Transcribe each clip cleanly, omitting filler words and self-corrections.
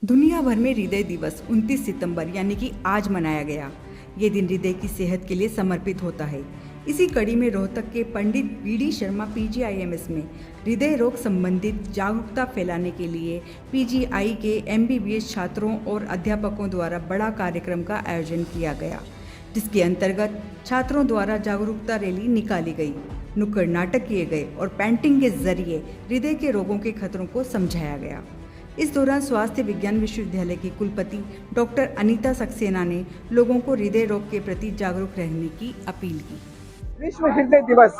दुनिया भर में हृदय दिवस 29 सितंबर यानी कि आज मनाया गया। ये दिन हृदय की सेहत के लिए समर्पित होता है। इसी कड़ी में रोहतक के पंडित वीडी शर्मा पीजीआईएमएस में हृदय रोग संबंधित जागरूकता फैलाने के लिए पीजीआई के एमबीबीएस छात्रों और अध्यापकों द्वारा बड़ा कार्यक्रम का आयोजन किया गया, जिसके अंतर्गत छात्रों द्वारा जागरूकता रैली निकाली गई, नुक्कड़ नाटक किए गए और पेंटिंग के जरिए हृदय के रोगों के खतरों को समझाया गया। इस दौरान स्वास्थ्य विज्ञान विश्वविद्यालय की कुलपति डॉक्टर अनीता सक्सेना ने लोगों को हृदय रोग के प्रति जागरूक रहने की अपील की। विश्व हृदय दिवस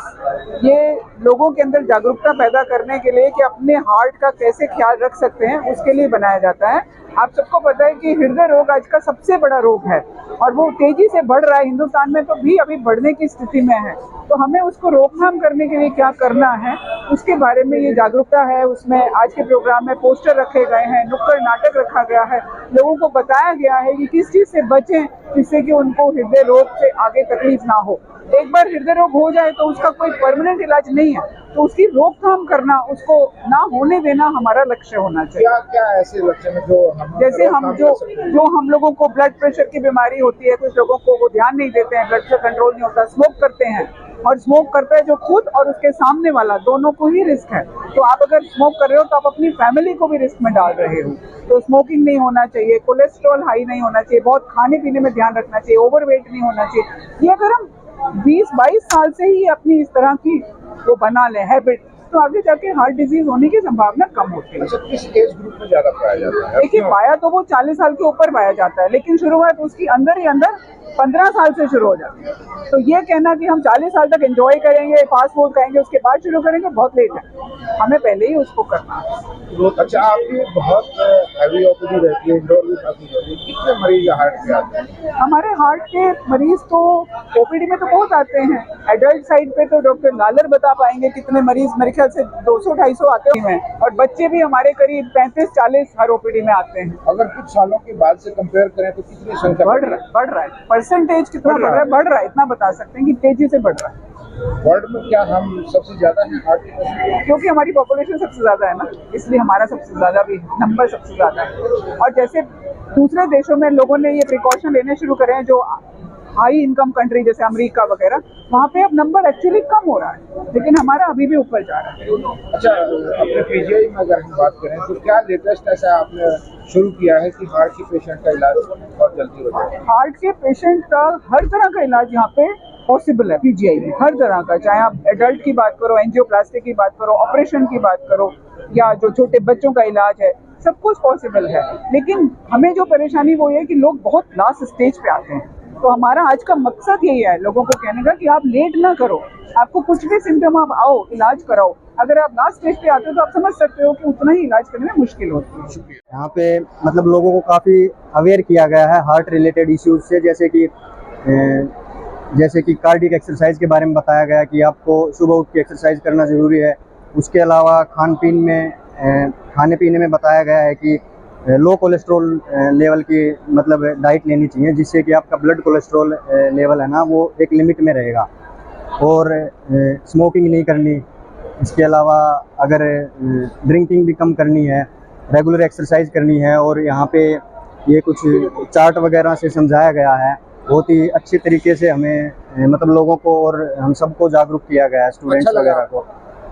ये लोगों के अंदर जागरूकता पैदा करने के लिए कि अपने हार्ट का कैसे ख्याल रख सकते हैं, उसके लिए बनाया जाता है। आप सबको पता है कि हृदय रोग आज का सबसे बड़ा रोग है और वो तेजी से बढ़ रहा है। हिंदुस्तान में तो भी अभी बढ़ने की स्थिति में है, तो हमें उसको रोकथाम करने के लिए क्या करना है उसके बारे में ये जागरूकता है। उसमें आज के प्रोग्राम में पोस्टर रखे गए हैं, नुक्कड़ नाटक रखा गया है, लोगों को बताया गया है कि किस चीज़ से बचें जिससे कि उनको हृदय रोग से आगे तकलीफ ना हो। एक बार हृदय रोग हो जाए तो उसका कोई परमानेंट इलाज नहीं है, तो उसकी रोकथाम करना, उसको ना होने देना हमारा लक्ष्य होना चाहिए। क्या क्या ऐसे लक्षण जो जैसे हम जो हम लोगों को ब्लड प्रेशर की बीमारी होती है, कुछ लोगों को वो ध्यान नहीं देते हैं, ब्लड प्रेशर कंट्रोल नहीं होता, स्मोक करते हैं, और स्मोक करता है जो खुद और उसके सामने वाला, दोनों को ही रिस्क है। तो आप अगर स्मोक कर रहे हो तो आप अपनी फैमिली को भी रिस्क में डाल रहे हो। तो स्मोकिंग नहीं होना चाहिए, कोलेस्ट्रॉल हाई नहीं होना चाहिए, बहुत खाने पीने में ध्यान रखना चाहिए, ओवरवेट नहीं होना चाहिए। ये अगर हम 20-22 साल से ही अपनी इस तरह की वो बना लें हैबिट, तो आगे जाके हार्ट डिजीज होने की संभावना कम होती है। अच्छा, किस एज ग्रुप में ज्यादा पाया जाता है? देखिए, पाया तो वो 40 साल के ऊपर पाया जाता है, लेकिन शुरुआत उसकी अंदर ही अंदर 15 साल से शुरू हो जाती है। तो ये कहना कि हम 40 साल तक एंजॉय करेंगे, फास्ट फूड खाएंगे, उसके बाद शुरू करेंगे, बहुत लेट है। हमें पहले ही उसको करना है। अच्छा, आपकी बहुत हैवी ओपीडी रहती है, इंडोर भी काफी रहती है, कितने मरीज हार्ट के आते हैं? हमारे हार्ट के मरीज तो ओपीडी में तो बहुत आते हैं। एडल्ट साइड पे तो डॉक्टर लालर बता पाएंगे कितने मरीज, मेरे ख्याल से 200-250 आते हैं, और बच्चे भी हमारे करीब 35-40 हर ओपीडी में आते हैं। अगर कुछ सालों के बाद से कंपेयर करें तो कितनी संख्या बढ़ रहा है। परसेंटेज कितना बढ़ रहा है इतना बता सकते हैं कि तेजी से बढ़ रहा है। वर्ल्ड में क्या हम सबसे ज्यादा हैं हार्ट के पेशेंट? क्योंकि हमारी पॉपुलेशन सबसे ज्यादा है ना, इसलिए हमारा सबसे ज्यादा भी नंबर सबसे ज्यादा है। और जैसे दूसरे देशों में लोगों ने ये प्रिकॉशन लेने शुरू करे हैं, जो हाई इनकम कंट्री जैसे अमेरिका वगैरह, वहाँ पे अब नंबर एक्चुअली कम हो रहा है, लेकिन हमारा अभी भी ऊपर जा रहा है। अच्छा, अपने पीजीआई में अगर हम बात करें तो क्या लेटेस्ट ऐसा आपने शुरू किया है कि हार्ट के पेशेंट का इलाज बहुत जल्दी हो जाए? हार्ट के पेशेंट का हर तरह का इलाज यहाँ पे पॉसिबल है पीजीआई में, हर तरह का। चाहे आप एडल्ट की बात करो, एंजियोप्लास्टी की बात करो, ऑपरेशन की बात करो, या जो छोटे बच्चों का इलाज है, सब कुछ पॉसिबल है। लेकिन हमें जो परेशानी वो ये है कि लोग बहुत लास्ट स्टेज पे आते हैं। तो हमारा आज का मकसद यही है लोगों को कहने का कि आप लेट ना करो, आपको कुछ भी सिम्टम, आप आओ, इलाज कराओ। अगर आप लास्ट स्टेज पे आते हो तो आप समझ सकते हो कि उतना ही इलाज करने में मुश्किल होती है। यहाँ पे मतलब लोगों को काफ़ी अवेयर किया गया है हार्ट रिलेटेड इश्यूज से, जैसे कि कार्डियक एक्सरसाइज के बारे में बताया गया कि आपको सुबह उठ के एक्सरसाइज करना ज़रूरी है। उसके अलावा खाने पीने में बताया गया है कि लो कोलेस्ट्रॉल लेवल की मतलब डाइट लेनी चाहिए, जिससे कि आपका ब्लड कोलेस्ट्रॉल लेवल है ना वो एक लिमिट में रहेगा, और स्मोकिंग नहीं करनी। इसके अलावा अगर ड्रिंकिंग भी कम करनी है, रेगुलर एक्सरसाइज करनी है, और यहाँ पे ये कुछ चार्ट वगैरह से समझाया गया है। बहुत ही अच्छी तरीके से हमें मतलब लोगों को और हम सबको जागरूक किया गया है, स्टूडेंट्स वगैरह को।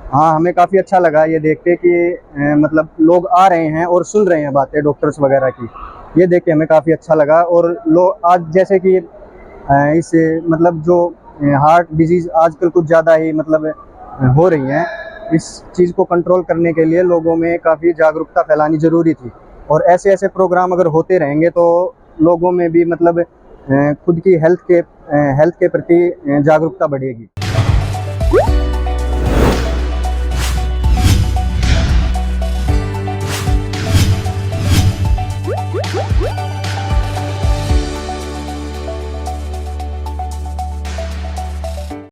हाँ, हमें काफ़ी अच्छा लगा ये देख के कि मतलब लोग आ रहे हैं और सुन रहे हैं बातें डॉक्टर्स वगैरह की। ये देख के हमें काफ़ी अच्छा लगा। और लोग आज जैसे कि इस मतलब जो हार्ट डिजीज़ आजकल कुछ ज़्यादा ही मतलब हो रही हैं, इस चीज़ को कंट्रोल करने के लिए लोगों में काफ़ी जागरूकता फैलानी ज़रूरी थी। और ऐसे प्रोग्राम अगर होते रहेंगे तो लोगों में भी मतलब खुद की हेल्थ के प्रति जागरूकता बढ़ेगी।